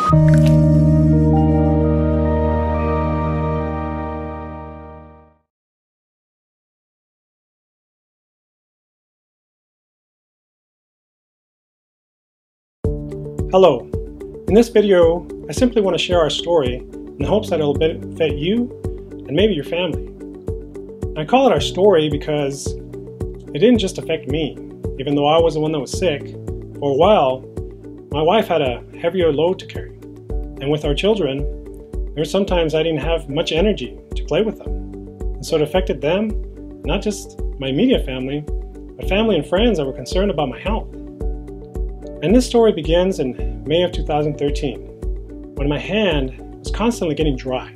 Hello. In this video, I simply want to share our story in the hopes that it will benefit you and maybe your family. And I call it our story because it didn't just affect me. Even though I was the one that was sick, for a while, my wife had a heavier load to carry. And with our children, there were sometimes I didn't have much energy to play with them. And so it affected them, not just my immediate family, but family and friends that were concerned about my health. And this story begins in May of 2013, when my hand was constantly getting dry.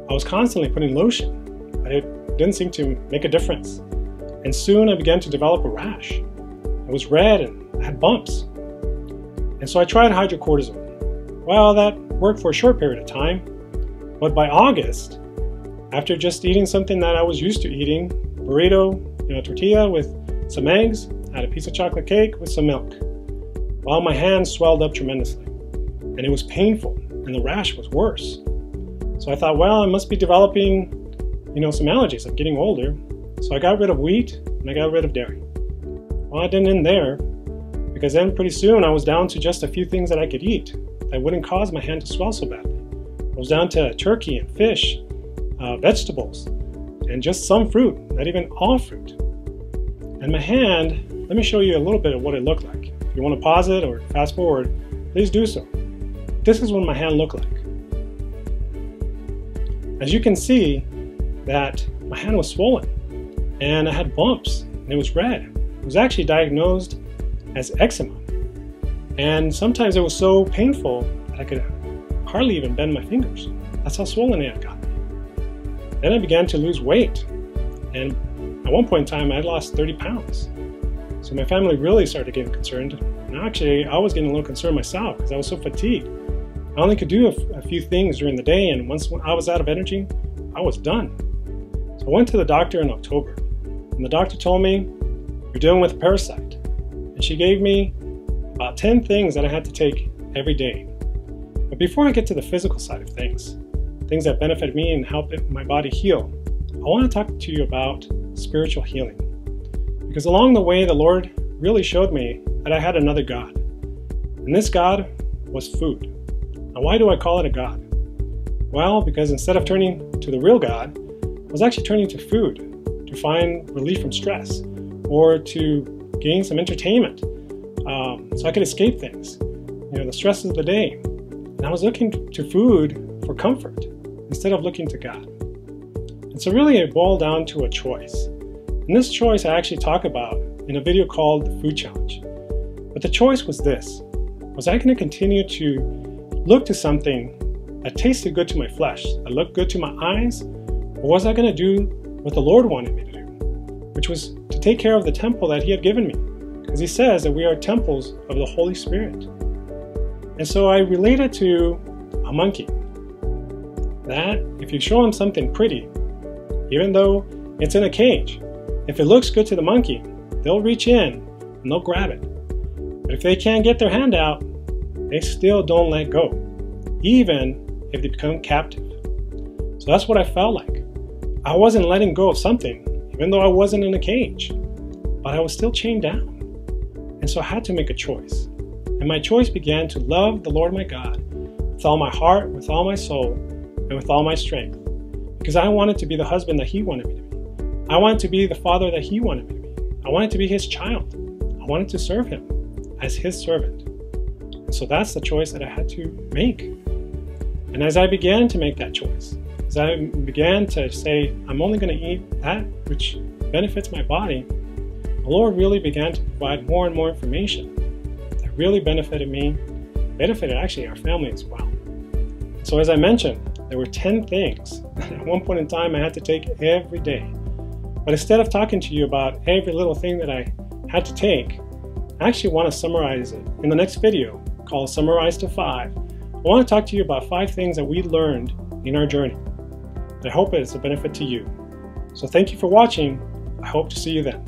I was constantly putting lotion, but it didn't seem to make a difference. And soon I began to develop a rash. It was red and I had bumps. And so I tried hydrocortisone. Well, that worked for a short period of time, but by August, after just eating something that I was used to eating, burrito, tortilla with some eggs, I had a piece of chocolate cake with some milk. Well, my hand swelled up tremendously, and it was painful, and the rash was worse. So I thought, well, I must be developing, some allergies. I'm getting older. So I got rid of wheat, and I got rid of dairy. Well, I didn't end there, because then pretty soon I was down to just a few things that I could eat that wouldn't cause my hand to swell so badly. I was down to turkey and fish, vegetables, and just some fruit, not even all fruit. And my hand, let me show you a little bit of what it looked like. If you want to pause it or fast forward, please do so. This is what my hand looked like. As you can see, that my hand was swollen and I had bumps and it was red. It was actually diagnosed as eczema. And sometimes it was so painful that I could hardly even bend my fingers. That's how swollen it had gotten. Then I began to lose weight. And at one point in time, I had lost 30 pounds. So my family really started getting concerned. And actually, I was getting a little concerned myself because I was so fatigued. I only could do a few things during the day, and once I was out of energy, I was done. So I went to the doctor in October, and the doctor told me, "You're dealing with a parasite." And she gave me about 10 things that I had to take every day. But before I get to the physical side of things that benefit me and help my body heal, I want to talk to you about spiritual healing. Because along the way, the Lord really showed me that I had another God. And this God was food. Now, why do I call it a God? Well, because instead of turning to the real God, I was actually turning to food to find relief from stress or to gain some entertainment so I could escape things, the stresses of the day. And I was looking to food for comfort instead of looking to God. And so really it boiled down to a choice. And this choice I actually talk about in a video called The Food Challenge. But the choice was this. Was I going to continue to look to something that tasted good to my flesh, that looked good to my eyes, or was I going to do what the Lord wanted me to do, which was to take care of the temple that He had given me, because He says that we are temples of the Holy Spirit. And so I related to a monkey, that if you show him something pretty, even though it's in a cage, if it looks good to the monkey, they'll reach in and they'll grab it. But if they can't get their hand out, they still don't let go, even if they become captive. So that's what I felt like. I wasn't letting go of something, even though I wasn't in a cage, but I was still chained down. And so I had to make a choice. And my choice began to love the Lord my God with all my heart, with all my soul, and with all my strength. Because I wanted to be the husband that He wanted me to be. I wanted to be the father that He wanted me to be. I wanted to be His child. I wanted to serve Him as His servant. And so that's the choice that I had to make. And as I began to make that choice, as I began to say, I'm only going to eat that which benefits my body, the Lord really began to provide more and more information that really benefited me, benefited actually our family as well. So as I mentioned, there were 10 things that at one point in time I had to take every day. But instead of talking to you about every little thing that I had to take, I actually want to summarize it in the next video called Summarize to 5. I want to talk to you about 5 things that we learned in our journey. I hope it is a benefit to you. So thank you for watching. I hope to see you then.